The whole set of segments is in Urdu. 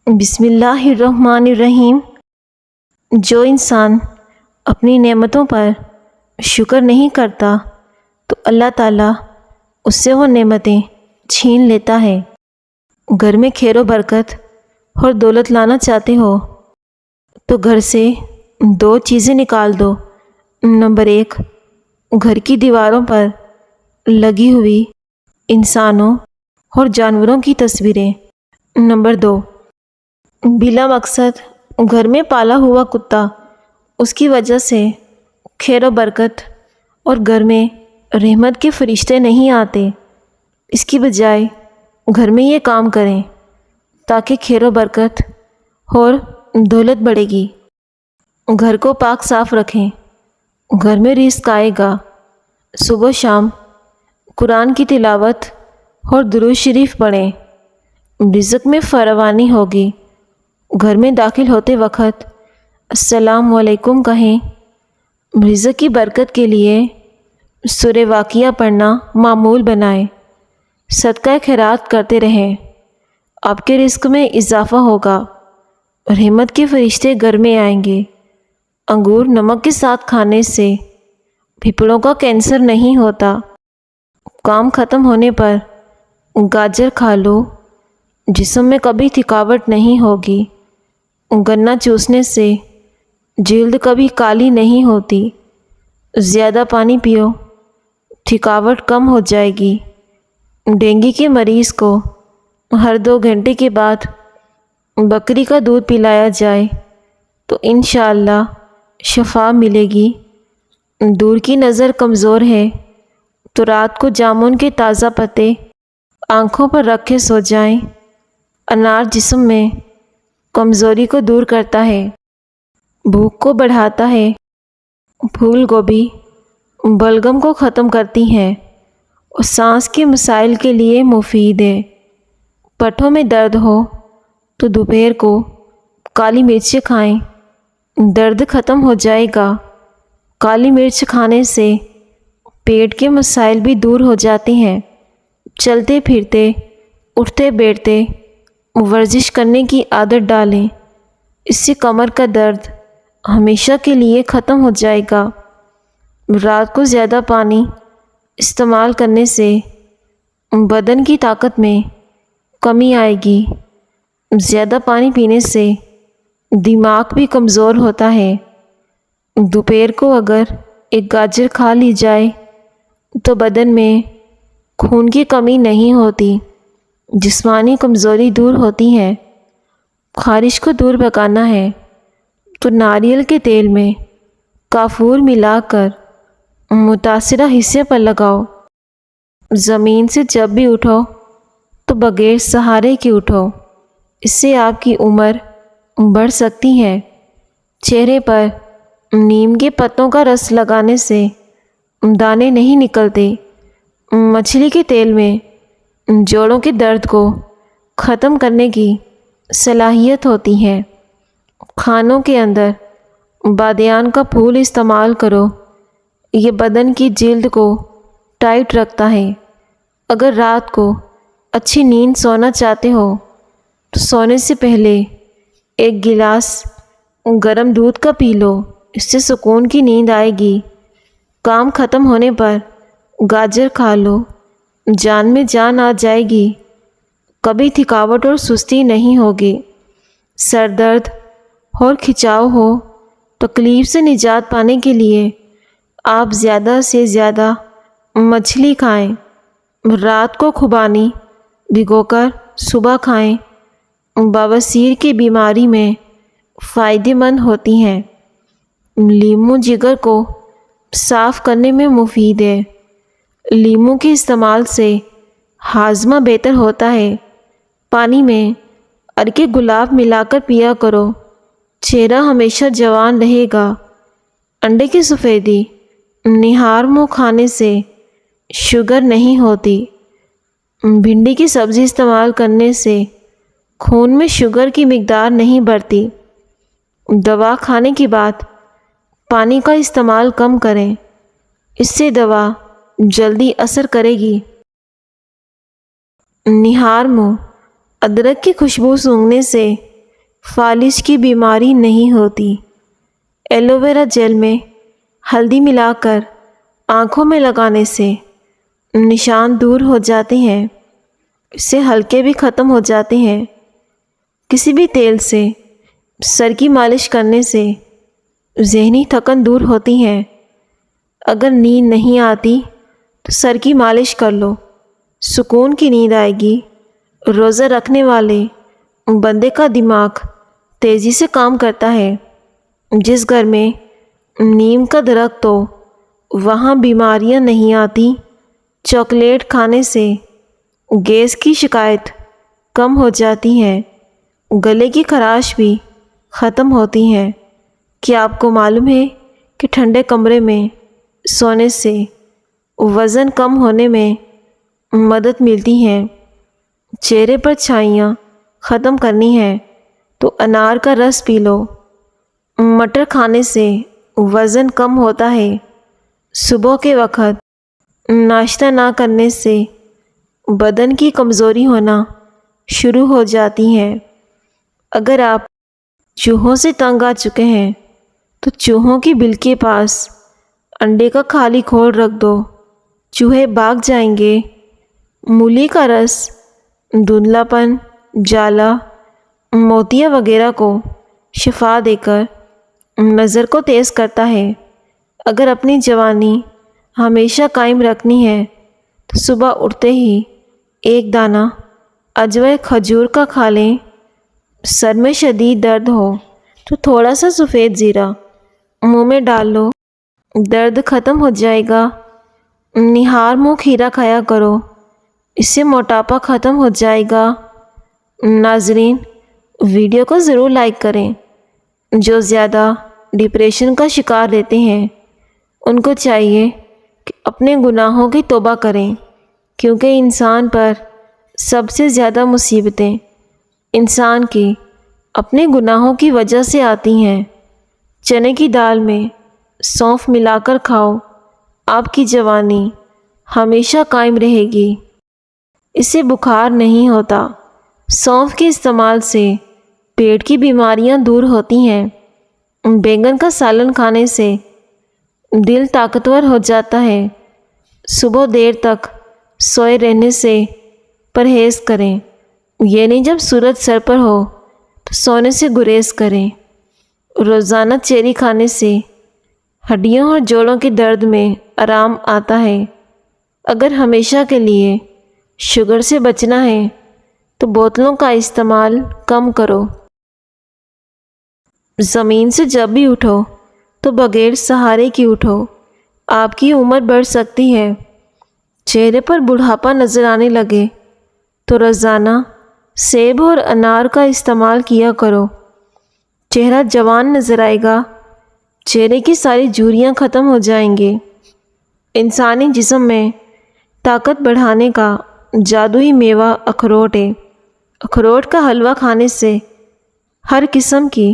بسم اللہ الرحمن الرحیم۔ جو انسان اپنی نعمتوں پر شکر نہیں کرتا تو اللہ تعالیٰ اس سے وہ نعمتیں چھین لیتا ہے۔ گھر میں خیر و برکت اور دولت لانا چاہتے ہو تو گھر سے 2 چیزیں نکال دو۔ نمبر 1، گھر کی دیواروں پر لگی ہوئی انسانوں اور جانوروں کی تصویریں۔ نمبر 2، بلا مقصد گھر میں پالا ہوا کتا، اس کی وجہ سے خیر و برکت اور گھر میں رحمت کے فرشتے نہیں آتے۔ اس کی بجائے گھر میں یہ کام کریں تاکہ خیر و برکت اور دولت بڑھے گی۔ گھر کو پاک صاف رکھیں، گھر میں رزق آئے گا۔ صبح و شام قرآن کی تلاوت اور درود شریف پڑھیں، رزق میں فراوانی ہوگی۔ گھر میں داخل ہوتے وقت السلام علیکم کہیں۔ رزق کی برکت کے لیے سورہ واقعہ پڑھنا معمول بنائیں۔ صدقہ خیرات کرتے رہیں، آپ کے رزق میں اضافہ ہوگا۔ رحمت کے فرشتے گھر میں آئیں گے۔ انگور نمک کے ساتھ کھانے سے پھیپھڑوں کا کینسر نہیں ہوتا۔ کام ختم ہونے پر گاجر کھا لو، جسم میں کبھی تھکاوٹ نہیں ہوگی۔ گنا چوسنے سے جلد کبھی کالی نہیں ہوتی۔ زیادہ پانی پیو، تھکاوٹ کم ہو جائے گی۔ ڈینگی کے مریض کو ہر 2 گھنٹے کے بعد بکری کا دودھ پلایا جائے تو انشاءاللہ شفا ملے گی۔ دور کی نظر کمزور ہے تو رات کو جامن کے تازہ پتے آنکھوں پر رکھ کے سو جائیں۔ انار جسم میں کمزوری کو دور کرتا ہے، بھوک کو بڑھاتا ہے۔ پھول گوبھی بلغم کو ختم کرتی ہیں اور سانس کے مسائل کے لیے مفید ہے۔ پٹھوں میں درد ہو تو دوپہر کو کالی مرچ کھائیں، درد ختم ہو جائے گا۔ کالی مرچ کھانے سے پیٹ کے مسائل بھی دور ہو جاتے ہیں۔ چلتے پھرتے، اٹھتے بیٹھتے ورزش کرنے کی عادت ڈالیں، اس سے کمر کا درد ہمیشہ کے لیے ختم ہو جائے گا۔ رات کو زیادہ پانی استعمال کرنے سے بدن کی طاقت میں کمی آئے گی۔ زیادہ پانی پینے سے دماغ بھی کمزور ہوتا ہے۔ دوپہر کو اگر 1 گاجر کھا لی جائے تو بدن میں خون کی کمی نہیں ہوتی، جسمانی کمزوری دور ہوتی ہے۔ خارش کو دور بھگانا ہے تو ناریل کے تیل میں کافور ملا کر متاثرہ حصے پر لگاؤ۔ زمین سے جب بھی اٹھو تو بغیر سہارے کے اٹھو، اس سے آپ کی عمر بڑھ سکتی ہے۔ چہرے پر نیم کے پتوں کا رس لگانے سے دانے نہیں نکلتے۔ مچھلی کے تیل میں جوڑوں کے درد کو ختم کرنے کی صلاحیت ہوتی ہے۔ کھانوں کے اندر بادیان کا پھول استعمال کرو، یہ بدن کی جلد کو ٹائٹ رکھتا ہے۔ اگر رات کو اچھی نیند سونا چاہتے ہو تو سونے سے پہلے 1 گلاس گرم دودھ کا پی لو، اس سے سکون کی نیند آئے گی۔ کام ختم ہونے پر گاجر کھا لو، جان میں جان آ جائے گی، کبھی تھکاوٹ اور سستی نہیں ہوگی۔ سر درد اور کھنچاؤ ہو، تکلیف سے نجات پانے کے لیے آپ زیادہ سے زیادہ مچھلی کھائیں۔ رات کو خوبانی بھگو کر صبح کھائیں، بواسیر کی بیماری میں فائدہ مند ہوتی ہیں۔ لیموں جگر کو صاف کرنے میں مفید ہے۔ لیموں کے استعمال سے ہاضمہ بہتر ہوتا ہے۔ پانی میں عرق گلاب ملا کر پیا کرو، چہرہ ہمیشہ جوان رہے گا۔ انڈے کی سفیدی نہار منہ کھانے سے شوگر نہیں ہوتی۔ بھنڈی کی سبزی استعمال کرنے سے خون میں شوگر کی مقدار نہیں بڑھتی۔ دوا کھانے کے بعد پانی کا استعمال کم کریں، اس سے دوا جلدی اثر کرے گی۔ نہار منہ ادرک کی خوشبو سونگھنے سے فالج کی بیماری نہیں ہوتی۔ ایلو ویرا جیل میں ہلدی ملا کر آنکھوں میں لگانے سے نشان دور ہو جاتے ہیں، اس سے ہلکے بھی ختم ہو جاتے ہیں۔ کسی بھی تیل سے سر کی مالش کرنے سے ذہنی تھکن دور ہوتی ہے۔ اگر نیند نہیں آتی تو سر کی مالش کر لو، سکون کی نیند آئے گی۔ روزہ رکھنے والے بندے کا دماغ تیزی سے کام کرتا ہے۔ جس گھر میں نیم کا درخت ہو وہاں بیماریاں نہیں آتی۔ چاکلیٹ کھانے سے گیس کی شکایت کم ہو جاتی ہے، گلے کی خراش بھی ختم ہوتی ہے۔ کیا آپ کو معلوم ہے کہ ٹھنڈے کمرے میں سونے سے وزن کم ہونے میں مدد ملتی ہے؟ چہرے پر چھائیاں ختم کرنی ہے تو انار کا رس پی لو۔ مٹر کھانے سے وزن کم ہوتا ہے۔ صبح کے وقت ناشتہ نہ کرنے سے بدن کی کمزوری ہونا شروع ہو جاتی ہے۔ اگر آپ چوہوں سے تنگ آ چکے ہیں تو چوہوں کی بل کے پاس انڈے کا خالی کھول رکھ دو، چوہے بھاگ جائیں گے۔ مولی کا رس دھندلا پن، جالا، موتیا وغیرہ کو شفا دے کر نظر کو تیز کرتا ہے۔ اگر اپنی جوانی ہمیشہ قائم رکھنی ہے تو صبح اٹھتے ہی ایک دانہ عجوہ کھجور کا کھا لیں۔ سر میں شدید درد ہو تو تھوڑا سا سفید زیرہ منہ میں ڈال لو، درد ختم ہو جائے گا۔ نہار منہ کھیرا کھایا کرو، اس سے موٹاپا ختم ہو جائے گا۔ ناظرین، ویڈیو کو ضرور لائک کریں۔ جو زیادہ ڈپریشن کا شکار رہتے ہیں ان کو چاہیے کہ اپنے گناہوں کی توبہ کریں، کیونکہ انسان پر سب سے زیادہ مصیبتیں انسان کی اپنے گناہوں کی وجہ سے آتی ہیں۔ چنے کی دال میں سونف ملا کر کھاؤ، آپ کی جوانی ہمیشہ قائم رہے گی۔ اس سے بخار نہیں ہوتا۔ سونف کے استعمال سے پیٹ کی بیماریاں دور ہوتی ہیں۔ بیگن کا سالن کھانے سے دل طاقتور ہو جاتا ہے۔ صبح دیر تک سوئے رہنے سے پرہیز کریں، یعنی جب سورج سر پر ہو تو سونے سے گریز کریں۔ روزانہ چیری کھانے سے ہڈیوں اور جوڑوں کے درد میں آرام آتا ہے۔ اگر ہمیشہ کے لیے شوگر سے بچنا ہے تو بوتلوں کا استعمال کم کرو۔ زمین سے جب بھی اٹھو تو بغیر سہارے کی اٹھو، آپ کی عمر بڑھ سکتی ہے۔ چہرے پر بڑھاپا نظر آنے لگے تو روزانہ سیب اور انار کا استعمال کیا کرو، چہرہ جوان نظر آئے گا، چہرے کی ساری جھریاں ختم ہو جائیں گے۔ انسانی جسم میں طاقت بڑھانے کا جادوئی میوہ اخروٹ ہے۔ اخروٹ کا حلوہ کھانے سے ہر قسم کی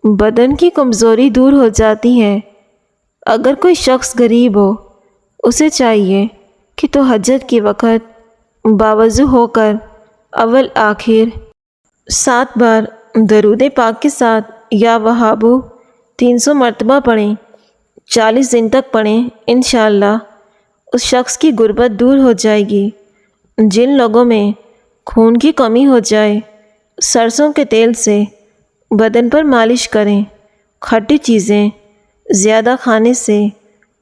بدن کی کمزوری دور ہو جاتی ہے۔ اگر کوئی شخص غریب ہو اسے چاہیے کہ تہجد کے وقت باوضو ہو کر اول آخر 7 بار درود پاک کے ساتھ یا وہابو 300 مرتبہ پڑھیں، 40 دن تک پڑھیں۔ انشاءاللہ اس شخص کی غربت دور ہو جائے گی۔ جن لوگوں میں خون کی کمی ہو جائے سرسوں کے تیل سے بدن پر مالش کریں۔ کھٹی چیزیں زیادہ کھانے سے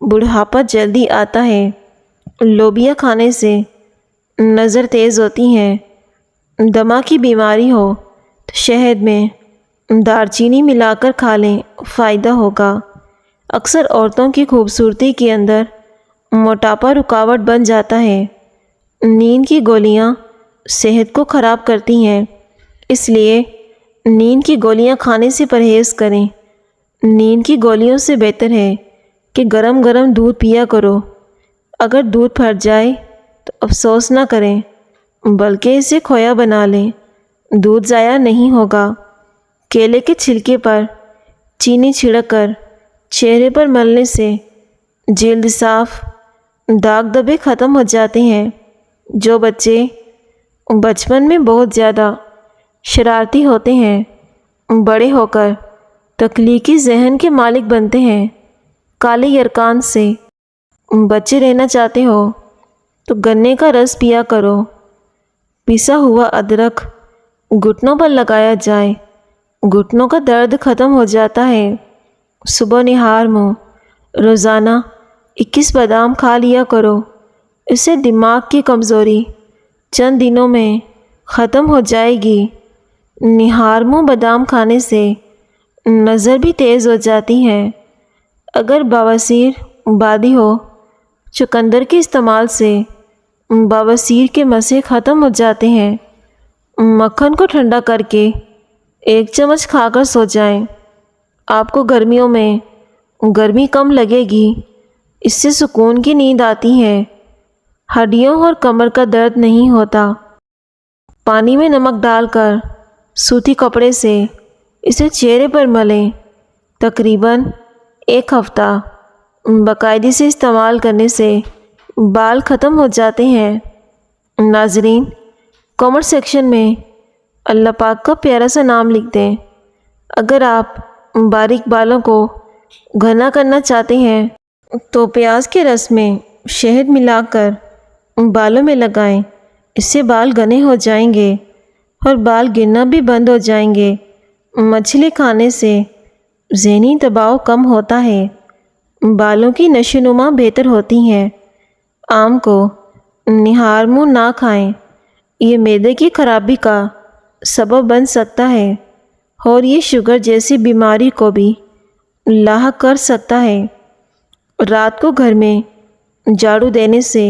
بڑھاپا جلدی آتا ہے۔ لوبیا کھانے سے نظر تیز ہوتی ہے۔ دمہ کی بیماری ہو تو شہد میں دار چینی ملا کر کھا لیں، فائدہ ہوگا۔ اکثر عورتوں کی خوبصورتی کے اندر موٹاپا رکاوٹ بن جاتا ہے۔ نیند کی گولیاں صحت کو خراب کرتی ہیں، اس لیے نیند کی گولیاں کھانے سے پرہیز کریں۔ نیند کی گولیوں سے بہتر ہے کہ گرم گرم دودھ پیا کرو۔ اگر دودھ پھٹ جائے تو افسوس نہ کریں، بلکہ اسے کھویا بنا لیں، دودھ ضائع نہیں ہوگا۔ کیلے کے چھلکے پر چینی چھڑک کر چہرے پر ملنے سے جلد صاف، داغ دھبے ختم ہو جاتے ہیں۔ جو بچے بچپن میں بہت زیادہ شرارتی ہوتے ہیں بڑے ہو کر تخلیقی ذہن کے مالک بنتے ہیں۔ کالے یرکان سے بچے رہنا چاہتے ہو تو گنے کا رس پیا کرو۔ پسا ہوا ادرک گھٹنوں پر لگایا جائے، گھٹنوں کا درد ختم ہو جاتا ہے۔ صبح نہار منہ روزانہ 21 بادام کھا لیا کرو، اس سے دماغ کی کمزوری چند دنوں میں ختم ہو جائے گی۔ نہار منہ بادام کھانے سے نظر بھی تیز ہو جاتی ہے۔ اگر بواسیر بادی ہو، چقندر کے استعمال سے بواسیر کے مسئلے ختم ہو جاتے ہیں۔ مکھن کو ٹھنڈا کر کے 1 چمچ کھا کر سو جائیں۔ آپ کو گرمیوں میں گرمی کم لگے گی، اس سے سکون کی نیند آتی ہے۔ ہڈیوں اور کمر کا درد نہیں ہوتا۔ پانی میں نمک ڈال کر سوتی کپڑے سے اسے چہرے پر ملیں۔ تقریباً 1 ہفتہ باقاعدگی سے استعمال کرنے سے بال ختم ہو جاتے ہیں۔ ناظرین، کمنٹ سیکشن میں اللہ پاک کا پیارا سا نام لکھ دیں۔ اگر آپ باریک بالوں کو گھنا کرنا چاہتے ہیں تو پیاز کے رس میں شہد ملا کر بالوں میں لگائیں، اس سے بال گھنے ہو جائیں گے اور بال گرنا بھی بند ہو جائیں گے۔ مچھلی کھانے سے ذہنی دباؤ کم ہوتا ہے، بالوں کی نشو و نما بہتر ہوتی ہے۔ آم کو نہار منہ نہ کھائیں، یہ معدے کی خرابی کا سبب بن سکتا ہے اور یہ شوگر جیسی بیماری کو بھی لاحق کر سکتا ہے۔ رات کو گھر میں جھاڑو دینے سے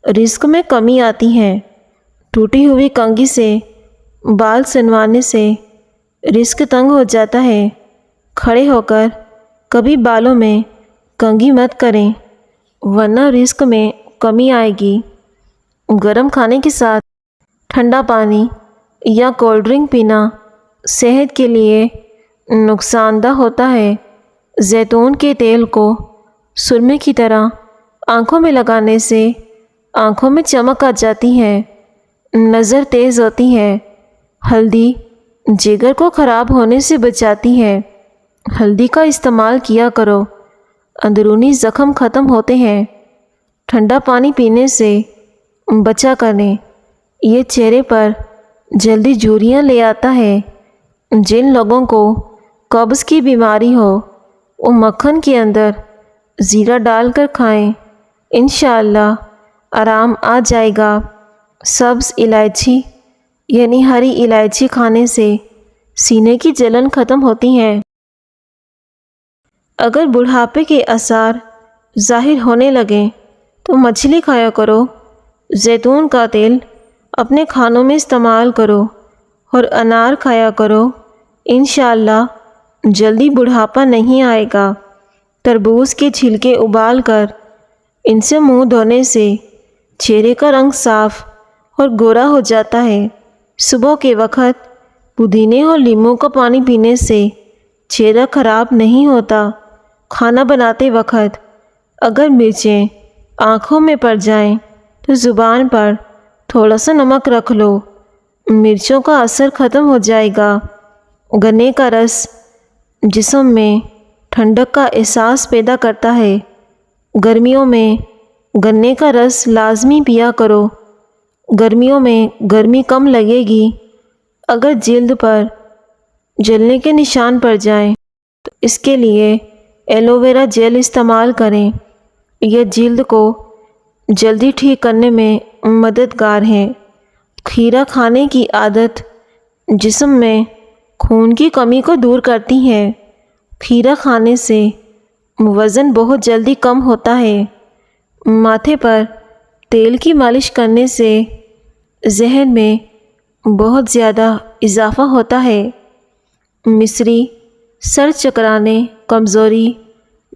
رزق میں کمی آتی ہے۔ ٹوٹی ہوئی کنگھی سے بال سنوانے سے رزق تنگ ہو جاتا ہے۔ کھڑے ہو کر کبھی بالوں میں کنگھی مت کریں ورنہ رزق میں کمی آئے گی۔ گرم کھانے کے ساتھ ٹھنڈا پانی یا کولڈ ڈرنک پینا صحت کے لیے نقصان دہ ہوتا ہے۔ زیتون کے تیل کو سرمے کی طرح آنکھوں میں لگانے سے آنکھوں میں چمک آ جاتی ہے، نظر تیز ہوتی ہے۔ ہلدی جگر کو خراب ہونے سے بچاتی ہے، ہلدی کا استعمال کیا کرو، اندرونی زخم ختم ہوتے ہیں۔ ٹھنڈا پانی پینے سے بچا کریں، یہ چہرے پر جلدی جھریاں لے آتا ہے۔ جن لوگوں کو قبض کی بیماری ہو وہ مکھن کے اندر زیرہ ڈال کر کھائیں، انشاءاللہ آرام آ جائے گا۔ سبز الائچی یعنی ہری الائچی کھانے سے سینے کی جلن ختم ہوتی ہے۔ اگر بڑھاپے کے آثار ظاہر ہونے لگیں تو مچھلی کھایا کرو، زیتون کا تیل اپنے کھانوں میں استعمال کرو اور انار کھایا کرو، انشاءاللہ جلدی بڑھاپا نہیں آئے گا۔ تربوز کے چھلکے ابال کر ان سے منہ دھونے سے چہرے کا رنگ صاف اور گورا ہو جاتا ہے۔ صبح کے وقت پودینے اور لیموں کا پانی پینے سے چہرہ خراب نہیں ہوتا۔ کھانا بناتے وقت اگر مرچیں آنکھوں میں پڑ جائیں تو زبان پر تھوڑا سا نمک رکھ لو، مرچوں کا اثر ختم ہو جائے گا۔ گنے کا رس جسم میں ٹھنڈک کا احساس پیدا کرتا ہے۔ گرمیوں میں گنے کا رس لازمی پیا کرو، گرمیوں میں گرمی کم لگے گی۔ اگر جلد پر جلنے کے نشان پڑ جائیں تو اس کے لیے ایلو ویرا جیل استعمال کریں، یہ جلد کو جلدی ٹھیک کرنے میں مددگار ہے۔ کھیرا کھانے کی عادت جسم میں خون کی کمی کو دور کرتی ہے۔ کھیرا کھانے سے وزن بہت جلدی کم ہوتا ہے۔ ماتھے پر تیل کی مالش کرنے سے ذہن میں بہت زیادہ اضافہ ہوتا ہے۔ مصری سر چکرانے، کمزوری،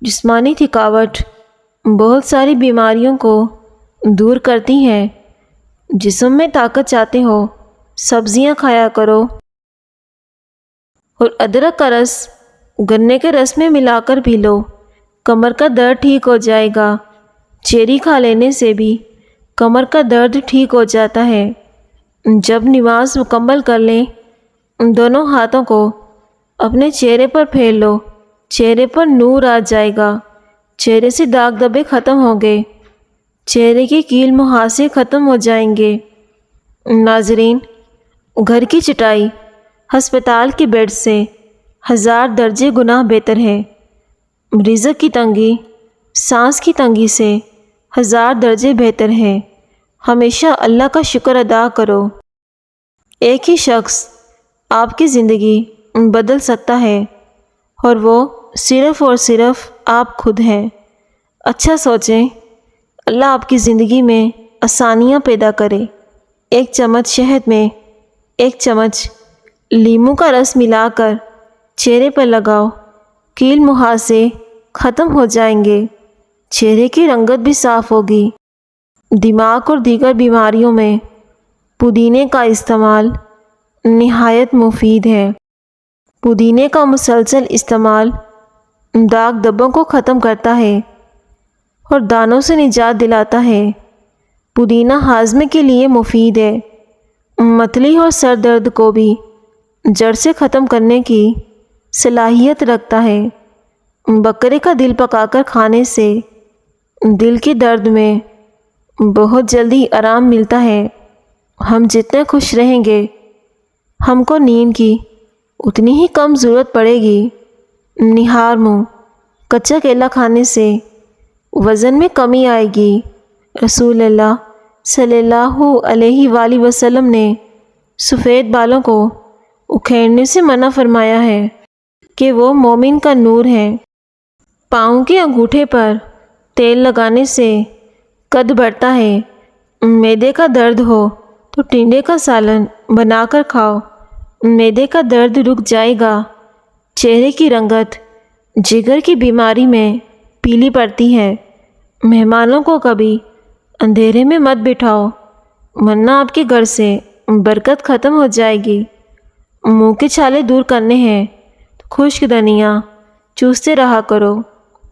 جسمانی تھکاوٹ بہت ساری بیماریوں کو دور کرتی ہیں۔ جسم میں طاقت چاہتے ہو سبزیاں کھایا کرو اور ادرک کا رس گنے کے رس میں ملا کر پی لو، کمر کا درد ٹھیک ہو جائے گا۔ چیری کھا لینے سے بھی کمر کا درد ٹھیک ہو جاتا ہے۔ جب نماز مکمل کر لیں، دونوں ہاتھوں کو اپنے چہرے پر پھیر لو، چہرے پر نور آ جائے گا، چہرے سے داغ دھبے ختم ہوں گے، چہرے کی کیل مہاسے ختم ہو جائیں گے۔ ناظرین، گھر کی چٹائی ہسپتال کے بیڈ سے 1000 درجے گنا بہتر ہے۔ رزق کی تنگی سانس کی تنگی سے 1000 درجے بہتر ہے۔ ہمیشہ اللہ کا شکر ادا کرو۔ ایک ہی شخص آپ کی زندگی بدل سکتا ہے اور وہ صرف اور صرف آپ خود ہیں۔ اچھا سوچیں، اللہ آپ کی زندگی میں آسانیاں پیدا کرے۔ 1 چمچ شہد میں 1 چمچ لیموں کا رس ملا کر چہرے پر لگاؤ، کیل مہاسے ختم ہو جائیں گے، چہرے کی رنگت بھی صاف ہوگی۔ دماغ اور دیگر بیماریوں میں پودینے کا استعمال نہایت مفید ہے۔ پودینے کا مسلسل استعمال داغ دھبوں کو ختم کرتا ہے اور دانوں سے نجات دلاتا ہے۔ پودینہ ہاضمے کے لیے مفید ہے، متلی اور سر درد کو بھی جڑ سے ختم کرنے کی صلاحیت رکھتا ہے۔ بکرے کا دل پکا کر کھانے سے دل کے درد میں بہت جلدی آرام ملتا ہے۔ ہم جتنے خوش رہیں گے، ہم کو نیند کی اتنی ہی کم ضرورت پڑے گی۔ نہار منہ کچا کیلا کھانے سے وزن میں کمی آئے گی۔ رسول اللہ صلی اللہ علیہ وآلہ وسلم نے سفید بالوں کو اکھیڑنے سے منع فرمایا ہے کہ وہ مومن کا نور ہے۔ پاؤں کے انگوٹھے پر تیل لگانے سے قد بڑھتا ہے۔ معدے کا درد ہو تو ٹنڈے کا سالن بنا کر کھاؤ، معدے کا درد رک جائے گا۔ چہرے کی رنگت جگر کی بیماری میں پیلی پڑتی ہے۔ مہمانوں کو کبھی اندھیرے میں مت بٹھاؤ ورنہ آپ کے گھر سے برکت ختم ہو جائے گی۔ منہ کے چھالے دور کرنے ہیں تو خشک دھنیا چوستے رہا کرو۔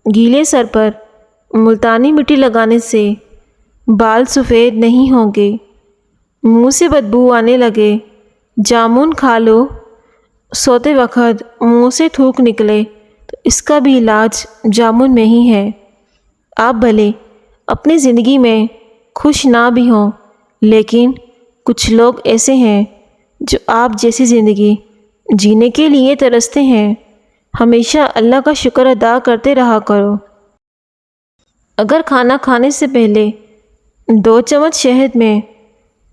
گیلے سر پر ملتانی مٹی لگانے سے بال سفید نہیں ہوں گے۔ منہ سے بدبو آنے لگے، جامن کھا لو۔ سوتے وقت منہ سے تھوک نکلے تو اس کا بھی علاج جامن میں ہی ہے۔ آپ بھلے اپنی زندگی میں خوش نہ بھی ہوں، لیکن کچھ لوگ ایسے ہیں جو آپ جیسی زندگی جینے کے لیے ترستے ہیں۔ ہمیشہ اللہ کا شکر ادا کرتے رہا کرو۔ اگر کھانا کھانے سے پہلے 2 چمچ شہد میں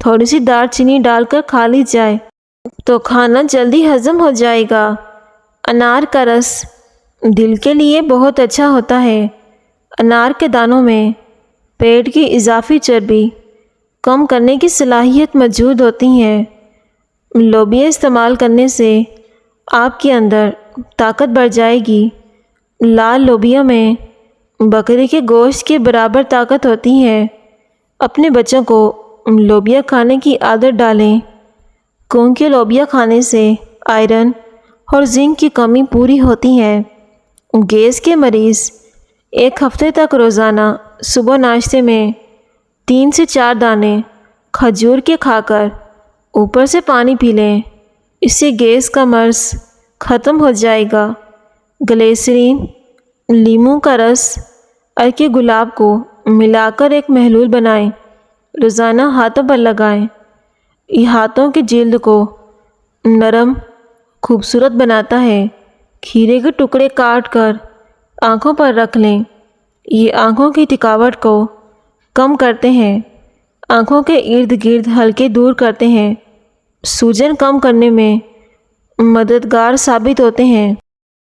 تھوڑی سی دار چینی ڈال کر کھا لی جائے تو کھانا جلدی ہضم ہو جائے گا۔ انار کا رس دل کے لیے بہت اچھا ہوتا ہے۔ انار کے دانوں میں پیٹ کی اضافی چربی کم کرنے کی صلاحیت موجود ہوتی ہے۔ لوبیا استعمال کرنے سے آپ کے اندر طاقت بڑھ جائے گی۔ لال لوبیا میں بکرے کے گوشت کے برابر طاقت ہوتی ہے۔ اپنے بچوں کو لوبیا کھانے کی عادت ڈالیں، کیونکہ لوبیا کھانے سے آئرن اور زنک کی کمی پوری ہوتی ہے۔ گیس کے مریض 1 ہفتے تک روزانہ صبح ناشتے میں 3 سے 4 دانے کھجور کے کھا کر اوپر سے پانی پی لیں، اس سے گیس کا مرض ختم ہو جائے گا۔ گلیسرین، لیموں کا رس، عرق گلاب کو ملا کر ایک محلول بنائیں، روزانہ ہاتھوں پر لگائیں۔ یہ ہاتھوں کی جلد کو نرم خوبصورت بناتا ہے۔ کھیرے کے ٹکڑے کاٹ کر آنکھوں پر رکھ لیں، یہ آنکھوں کی تھکاوٹ کو کم کرتے ہیں، آنکھوں کے ارد گرد حلقے دور کرتے ہیں، سوجن کم کرنے میں مددگار ثابت ہوتے ہیں۔